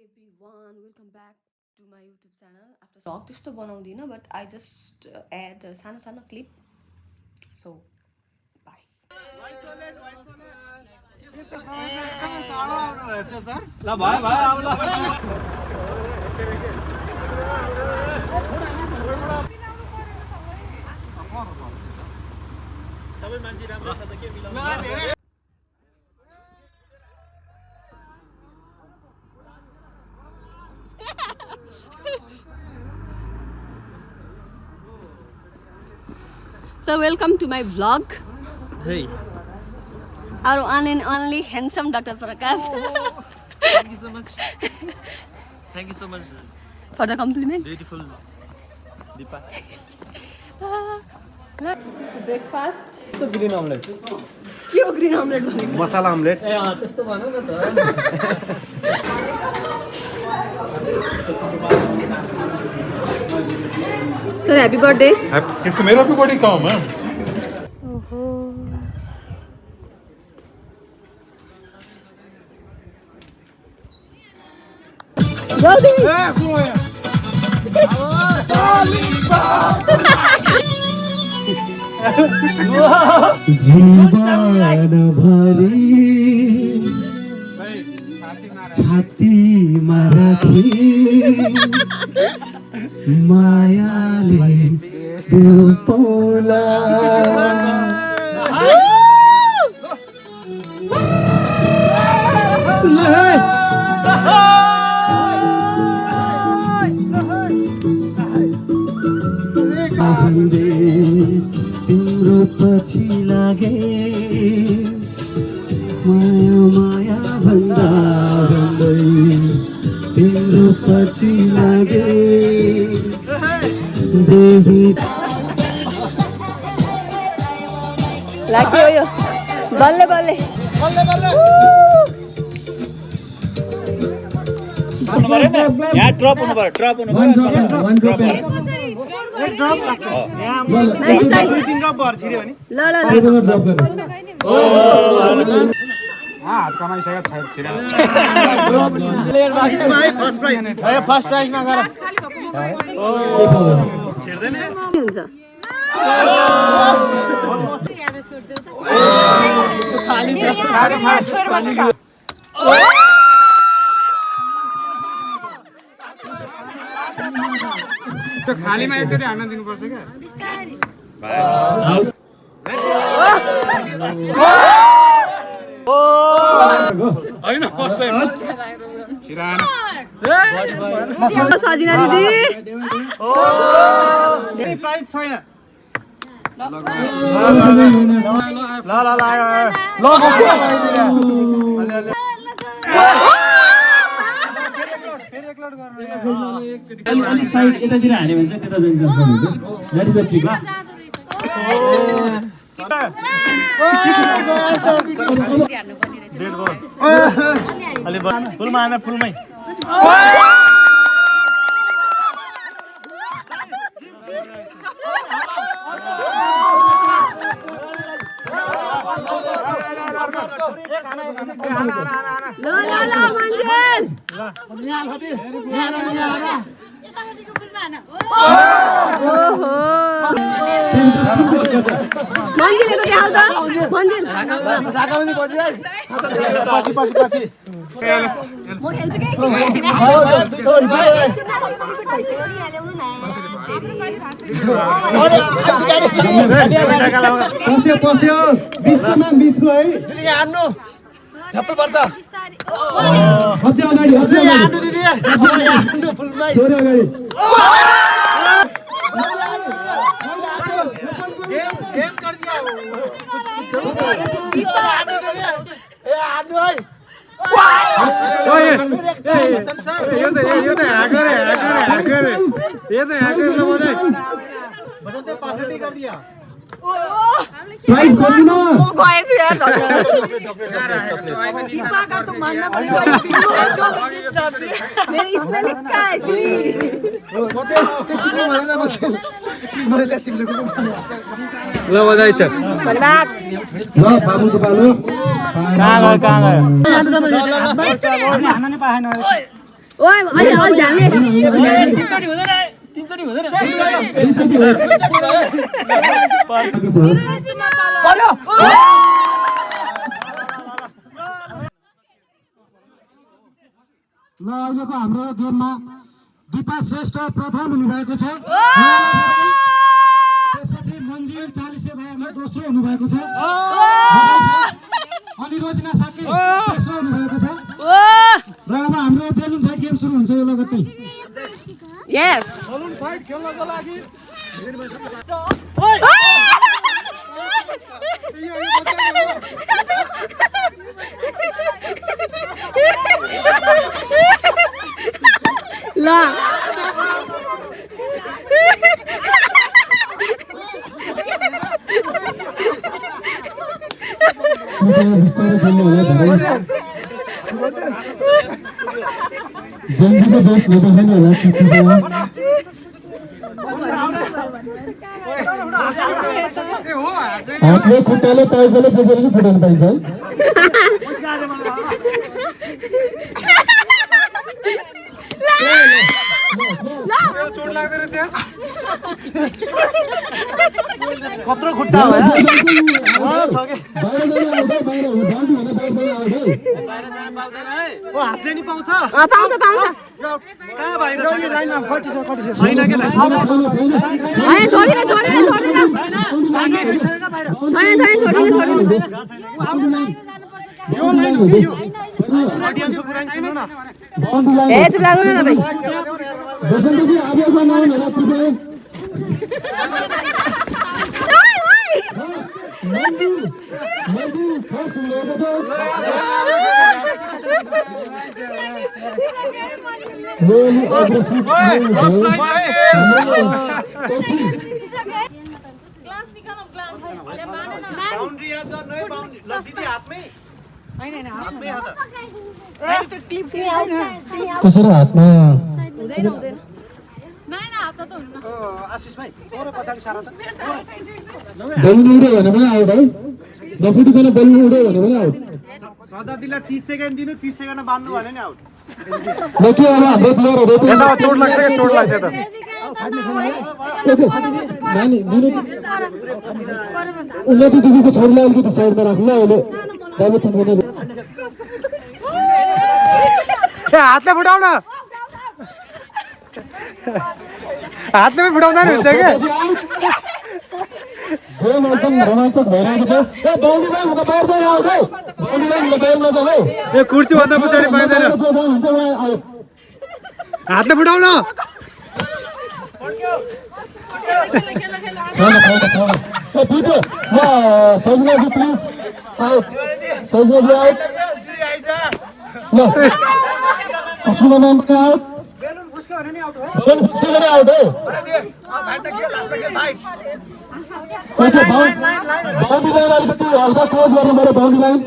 everyone, welcome back to my YouTube channel. After vlog त्यस्तो बनाउँदिन but I just add सानो सानो clip. So bye. ल भयो आउला सबै मान्छे राम्रो छ त के मिलाउनु So welcome to my vlog. Hey. Our one and only handsome Dr. Prakash. Thank you so much. Thank you so much. For the compliment. Beautiful Deepa. This is the breakfast. The green omelette. Kyo green omelette bhaneko? Masala omelette. ए त्यस्तो भन्नु न त. Sir, happy birthday. इसको मेरा भी बड़ी काम है. जल्दी. जीवन भरी छातीमा राखी मायाले देऊ पौला तिम्रो पछि लागे माया माया भन्दा भन्दै तिम्रो पछि लागे देवी लाग्यो यो बल्ले बल्ले यहाँ ड्रप हुनु भयो ड्रप हुनु भयो एक ड्रप ल ल ल हात कमाइसक्यो छैन फर्स्ट प्राइजमा गएर हुन्छ खाली छ तो खालीमा एकचोटि हान्न दिनुपर्छ क्या. हैन सजिना दिदी प्राइज छ यहाँ. अलि साइड यतातिर हाल्यो भने चाहिँ त्यता जान्छ फुलमा आएन फुलमै ल ल ल मन्जेल मन्जिलको देखाउ त मन्जिल म खेल्छु पस्यो पस्यो बिचमा बिचको है झप्पै पर्छ अझै अगाडि अझै अगाडि थोरै अगाडि गेम कर दिया प्राइज गर्नु न म गएछु यार छिपाका त मान्न मेरो स्मेलिङ का ल बधाई छ धन्यवाद ल बाबुको पालो कहाँ गयो हान्न नि पाएन ओए अलि अलि ध्यानले तीनचोटि हुँदैन तीनचोटि हुँदैन ल अहिलेको हाम्रो गेममा दिपा श्रेष्ठ प्रथम हुनुभएको छ त्यसपछि मन्जिर 40 भाइमा दोस्रो हुनुभएको छ अनि रोजना साकी तेस्रो हुनुभएको छ र अब हाम्रो बेलुन फाइट गेम सुरु हुन्छ यो लगत्तै यस बलुन फाइट खेल्नको लागि ल बिस्तारै खेल्नु होला धेरै जन्जीको जोस नदेखाउनु होला पिछिबाट हातले खुट्टाले टाउकोले बोकेर फुटाउनु पाइन्छ चोट लाग्दो रहेछ त्यहाँ कत्रो खुट्टा हो हातले नि पाउँछ पाउँछ पाउँछ कहाँ बाहिर छैन के हैन छोडिन छोडिन छोडिन हैन छैन छोडिन छोडिन ए चुप लाग्नु न भाइ बसन्तजी आजको नाउन होला पुग्यो मन्दिर फर्स्ट हुँदैछ really aggressive बाउन्ड्री याद गर्नु है बाउन्ड्री ल दिदी हातमै कसरी हातमा आशिष भाइ तोरो पछाडि सारा त बलुन उड्यो भने पनि आउट है नफुटिकन बलुन उड्यो भने पनि आउट सदा दिला 30 सेकेन्ड दिनु 30 सेकेन्डमा बान्नु भने नि आउट देखियो अब हाम्रो प्लेयरहरु चोट लाग्छ के चोट लाग्छ त नानी उन्नति दिदीको छोरीलाई अलिकति साइडमा राख्नु ल अहिले बाबु तिमीले हातले फुटाउ न हातले फुटाउँदा नि हुन्छ के गेम एकदम रोमाञ्चक भइरहेको छ ए बाउन्ड्री लाइन हुँदा बाहिर बाहिर आउट है बाउन्ड्री लाइन हुँदा बाहिर नजाऊ है ए कुर्ची भन्दा पछाडि पाइदैन हुन्छ वहाँ आउट हातले फुटाउ न छैन ए दुईटो ल सजिलाजी प्लिज आउट सजिलाजी आउट ल अस्मिता म्याम आउट बेलुन फुस्क्यो भने नि आउट हो बेलुन फुस्क्यो भने आउट हो ओके बाउन्ड्री लाइन अलिकति हल्का क्लोज गर्नु पर्यो boundary line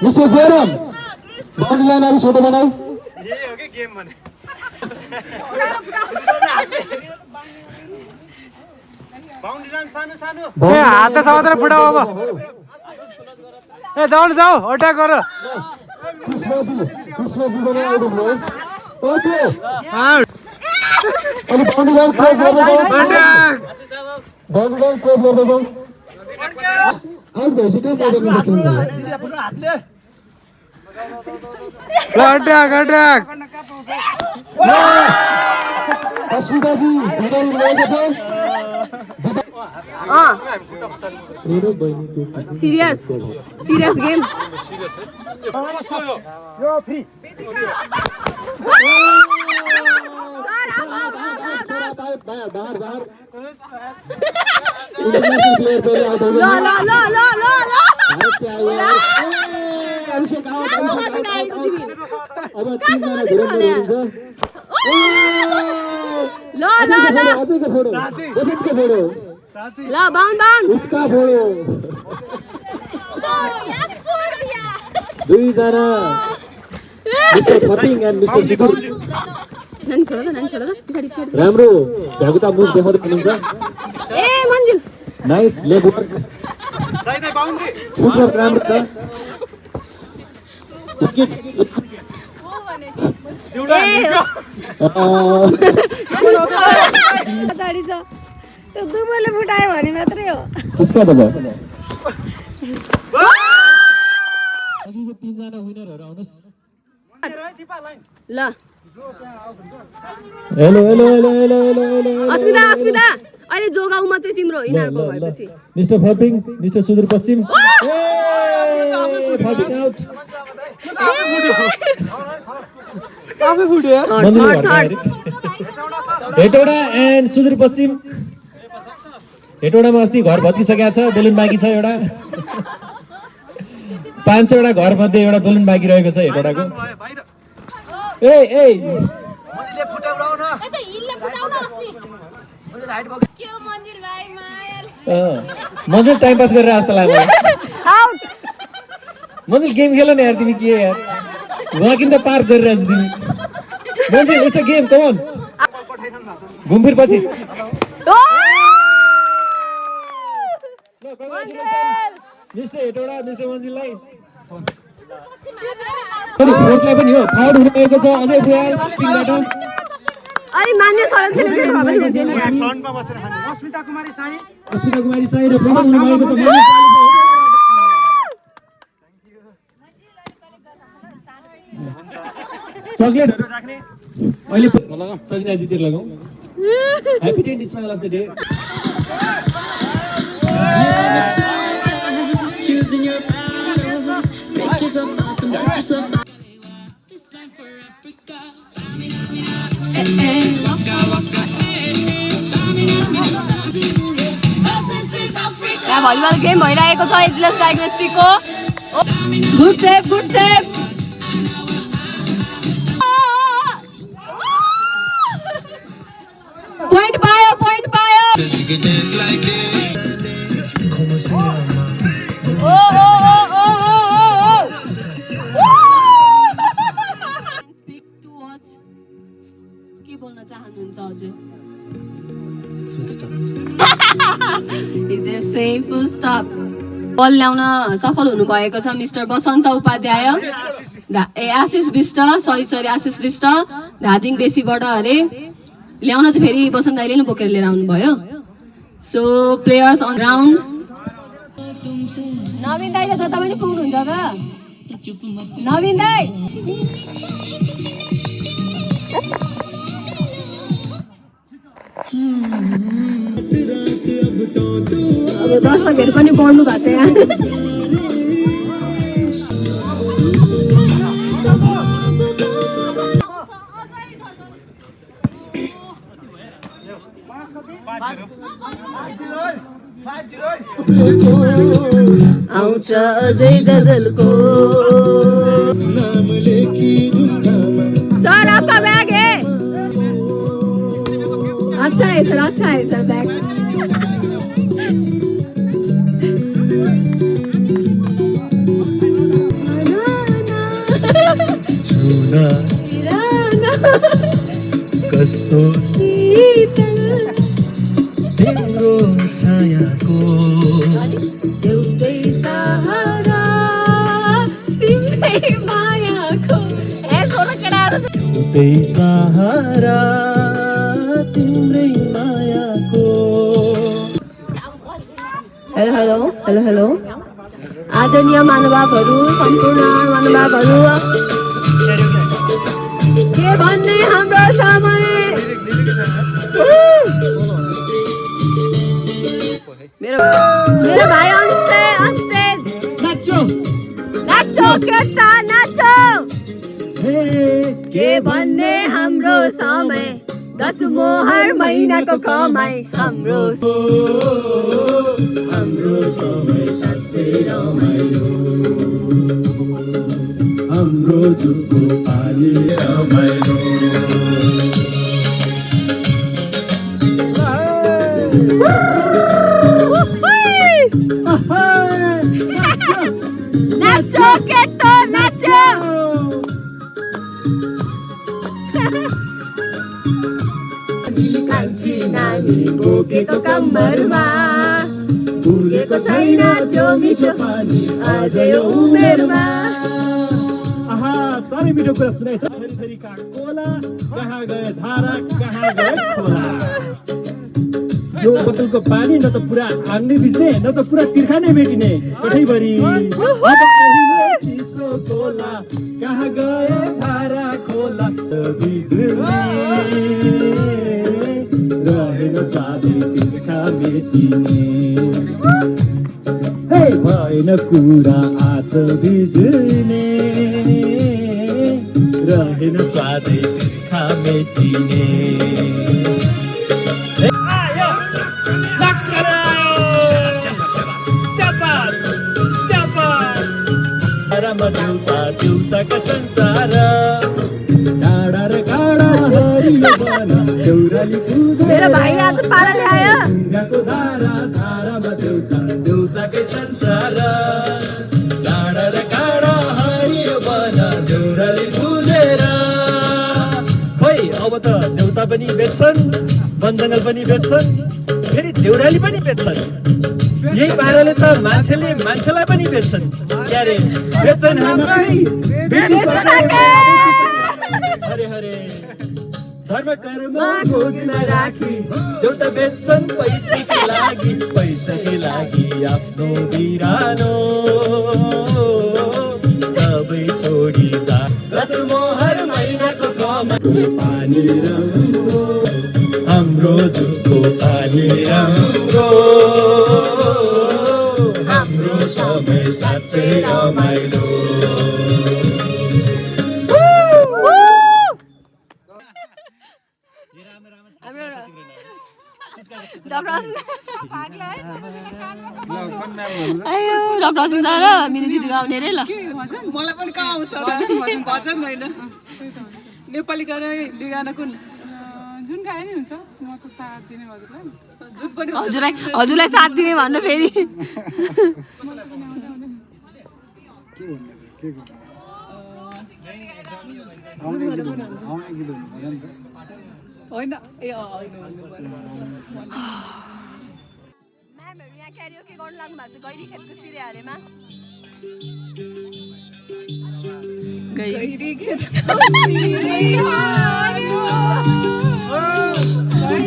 mister Jayaram boundary line अलिक छोटो बनाऊ यही हो कि गेम भने बाउन्ड्री लाइन सानो सानो ए हात त समातेर फुटाउ अब ए जाऊ जाऊ अट्याक गर कृष्णजी पनि आउट हुनुभयो ओके आउट अनि बाउन्ड्री लाइन क्लोज गर्दै जाऊ अट्याक बाउन्ड्री लाइन क्लोज गर्दै जाऊ आउट भइसक्यो पौडेलको टिमले अट्याक अट्याक अस्मिताजी उडाउनु भएको छ सिरियस सिरियस गेम यो फ्री ल ल ल ल ल ल अब टिममा धुरन्धर हुनुहुन्छ ल ल ल अझैको फोडो डेफिटको फोडो ल बाउन्ड बाउन्ड उसका फोडो दुईजना मिस्टर फतिङ एन्ड मिस्टर सिटु नानी छोड पछाडि पछाडि राम्रो भ्यागुता मुभ देखाउँदै हुनुहुन्छ ए मन्जिल नाइस लेग वर्क दाइ दाइ बाउन्ड्री फुटवर्क राम्रो छ विकेट अगाडि छ त्यो दुबोले फुटायो भने मात्रै हो किसका बजाय अघिको तीनजना विनरहरू आउनुहोस् ल hello hello hello hello hello hello Asmita Asmita अहिले जोगाउ मात्रै तिम्रो यिनीहरूको भएपछि mister Pharping mister Sudurpaschim Pharping out Hetauda and Sudurpaschim हेटौडामा अस्ति घर भत्किसकेको छ बेलुन बाँकी छ एउटा 500 वटा घर मध्ये एउटा बेलुन बाँकी रहेको छ हेटौडाको ए ए मन्जिल टाइम पास गरेर जस्तो लाग्यो मन्जिल गेम खेल न यार तिमी के यार वहाँ किन त पार्क गरिरहेछ तिमी मन्जिल यस्तो गेम कमन घुमफिर पछि मिस्टर हेटौडा मिस्टर मन्जिललाई फोर्सलाई पनि हो फाउल हुन गएको छ अझै बुयाल टिमबाट अनि मान्य सदस्यले चाहिँ भए पनि हुन्थ्यो नि यार अस्मिता कुमारी साई र प्रथम हुनु भएको छ चकलेटहरु राख्ने अहिले सजिनाजीतिर लगाऊ happy 10 smile of the day choosing your battles, make yourself up and dust yourself up. This time for Africa. Hey, hey, waka waka. This is Africa. यहाँ भलिबल गेम भइरहेको छ एजलेस डायग्नोस्टिकको गुड सेभ पोइन्ट पायो ओ स्पिक टु वाच के बोल्न चाहनुहुन्छ हजुर is a safe full stop ball ल्याउन सफल हुनुभएको छ मिस्टर बसन्त उपाध्याय आशिष विष्ट सरी आशिष विष्ट धादिङ बेसीबाट अरे ल्याउन चाहिँ फेरि बसन्त दाइले नै बोकेर लिएर आउनुभयो सो प्लेयर्स अन ग्राउन्ड नवीन दाइले जता पनि पुग्नुहुन्छ त नवीन दाइ अब दर्शकहरू पनि बढ्नु भएको छ यहाँ आउँछ अझै गजलको सर आपका बैग है अच्छा है सर बैग कस्तो तिम्रो छायाको एउटै सहारा तिम्रै मायाको एउटै सहारा तिम्रै मायाको हेलो आदरणीय महानुभावहरू सम्पूर्ण महानुभावहरू के भन्ने हाम्रो समय मेरो भाइ on stage नाचो केटा नाचो के भन्ने हाम्रो समय 10 मोहर महिनाको कमाई हाम्रो समय साँच्चै रमाइलो हाम्रो जुको पानी रमाइलो नाचो केटो नाचो कान्छी नानी बोकेको कम्मरमा भुलेको छैन त्यो मिठो पानी अझै उमेरमा साह्रै मिठो कुरा सुनाइछ थरीका कोला कहाँ गए धारा कहाँ गए खोला यो बोतलको पानी न त पुरा आङ्ने भिज्ने न त पुरा तिर्खा नै मेटिने कठैभरि चिसो कोला कहाँ गए धारा खोला भिज्ने रहेन साधे तिर्खा मेटिने भएन कुरा आत भिज्ने रहेन स्वादै तिर्खा मेटिने देउताका संसार डाँडा र काँडा हरियो बन देउराली पूजा मेरो भाइ आज पारा ल्यायो गङ्गाको धारा धारामा देउताकै संसार डाँडा र काँडा हरियो बन देउराली पुजेर खोइ अब त देउता पनि बेच्छन् वन जङ्गल पनि बेच्छन् फेरि देउराली पनि बेच्छन् यही पाराले त मान्छेले मान्छेलाई पनि बेच्छन् क्यारे बेच्छन् हरे हरे धर्म कर्म खोजमा राखी एउटा बेच्छन् पैसाकै लागि आफ्नो बिरानो सबै छोडी जा रसमोहर महिनाको कमाई पानी राम्रो हाम्रो जुको पानी राम्रो हाम्रो समय साँच्चै रमाइलो डक्टर सुन्दा र मिनु दिदी गाउने रे ल मलाई पनि कहाँ आउँछ भजन होइन नेपाली गाना हिन्दी गाना कुन जुन गाए नि हुन्छ म त साथ दिने हजुरलाई हजुरलाई साथ दिने भन्नु फेरि होइन ए म्यामहरु यहाँ क्यारियोके गर्न लाग्नु भएको छ गैरी खेतको सिरे हारेमा गैरी खेतको सिरे हार्यो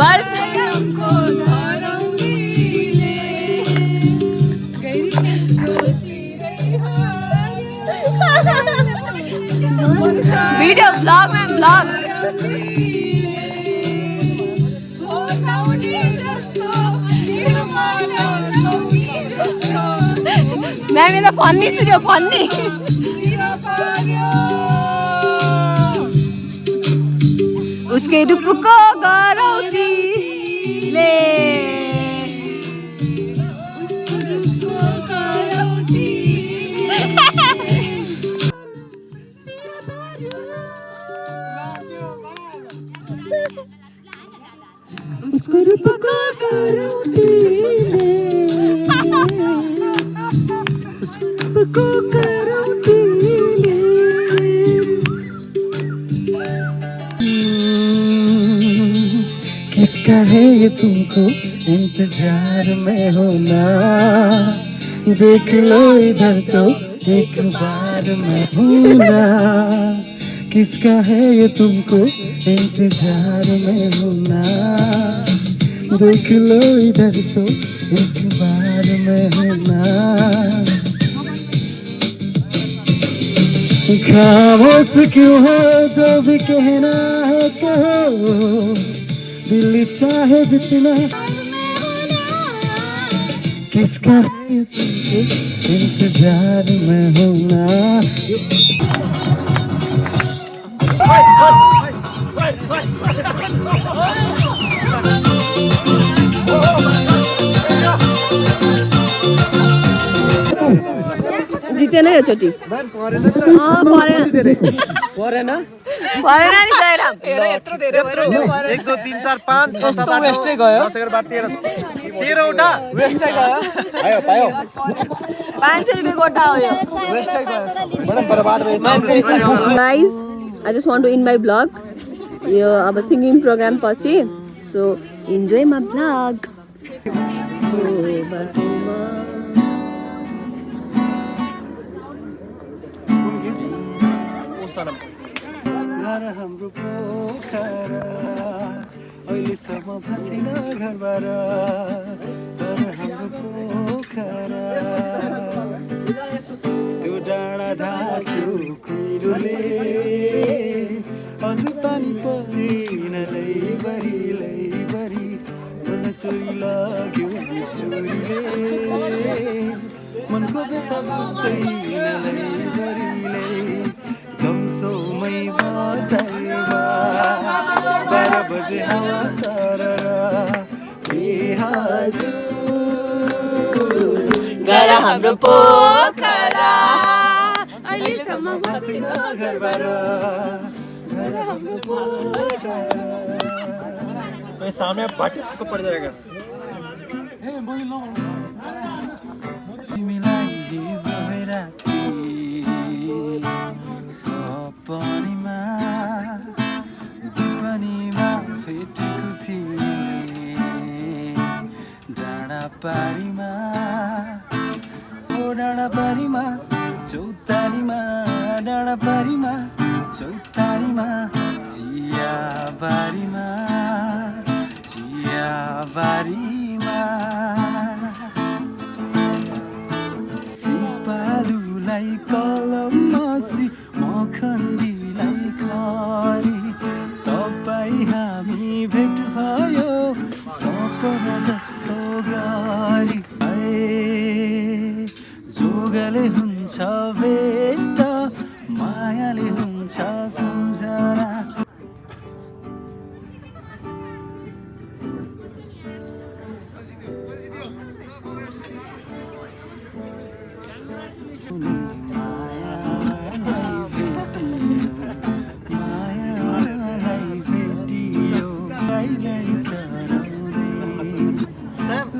बर्षाको धरौलीले गैरी खेतको सिरे हार्यो video blog ma'am blog ma'am यता फन्नी सुन्यो फन्नी उसकै रूपको गरौतीले उसको रूपको गरौतीले किसका है ये तुमको इंतजार में होना देख लो इधर तो एक बार मैं होना किसका है ये तुमको इंतजार में होना देख लो इधर तो एक बार में होना खामोश क्यों हो जो भी कहना है कहो दिल चाहे जितना किसका है तुमको इंतजार में होना जिते नै एकचोटि परेन नि जयराम यत्रो धेरै भएर 1 2 3 4 5 6 7 8 वेस्टै गयो 10 11 12 13 वटा वेस्टै गयो आयो पायो 500 रुपैयाँ गोटा हो यो वेस्टै गयो बडा बर्बाद भयो guys I just want to in my blog यो अब सिङ्गिङ प्रोग्राम पछि सो इन्जोय माई ब्लग सनम घर हाम्रो पोखरा अहिलेसम्म भएको छैन घरबाट घर हाम्रो पोखरा त्यो डाँडा धाक्यो कुहिरोले अझ पानी परेन लैबरी मन चोरी लाग्यो स्टोरीले मनको व्यथा बुझ्दैन लैबरीले जम्सोमै बजाइमा 12 बजे हावा सरर ए हजुर घर हाम्रो पोखरा अहिलेसम्म भएको छैन घरबाट घर हाम्रो पोखरा सामने भट्टिसको पड़ जाएगा तिमीलाई हिजो राति सपनीमा दुपनीमा भेटेको थिएँ डाँडापारीमा ओ डाँडापारीमा चौतारीमा डाँडापारीमा चौतारीमा चियाबारीमा सिपालुलाई कलमसी मखण्डीलाई खरी तपाईँ हामी भेट भयो सपना जस्तो गरी जोगले हुन्छ भेट मायाले हुन्छ सम्झना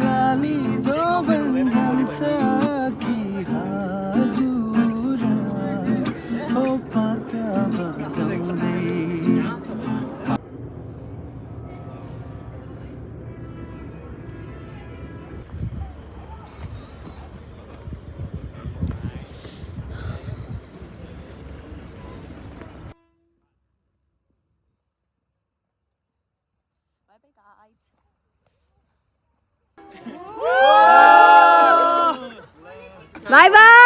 लाली जो बन्छ कि हजुर हो पाता बजाउँदै Bye bye.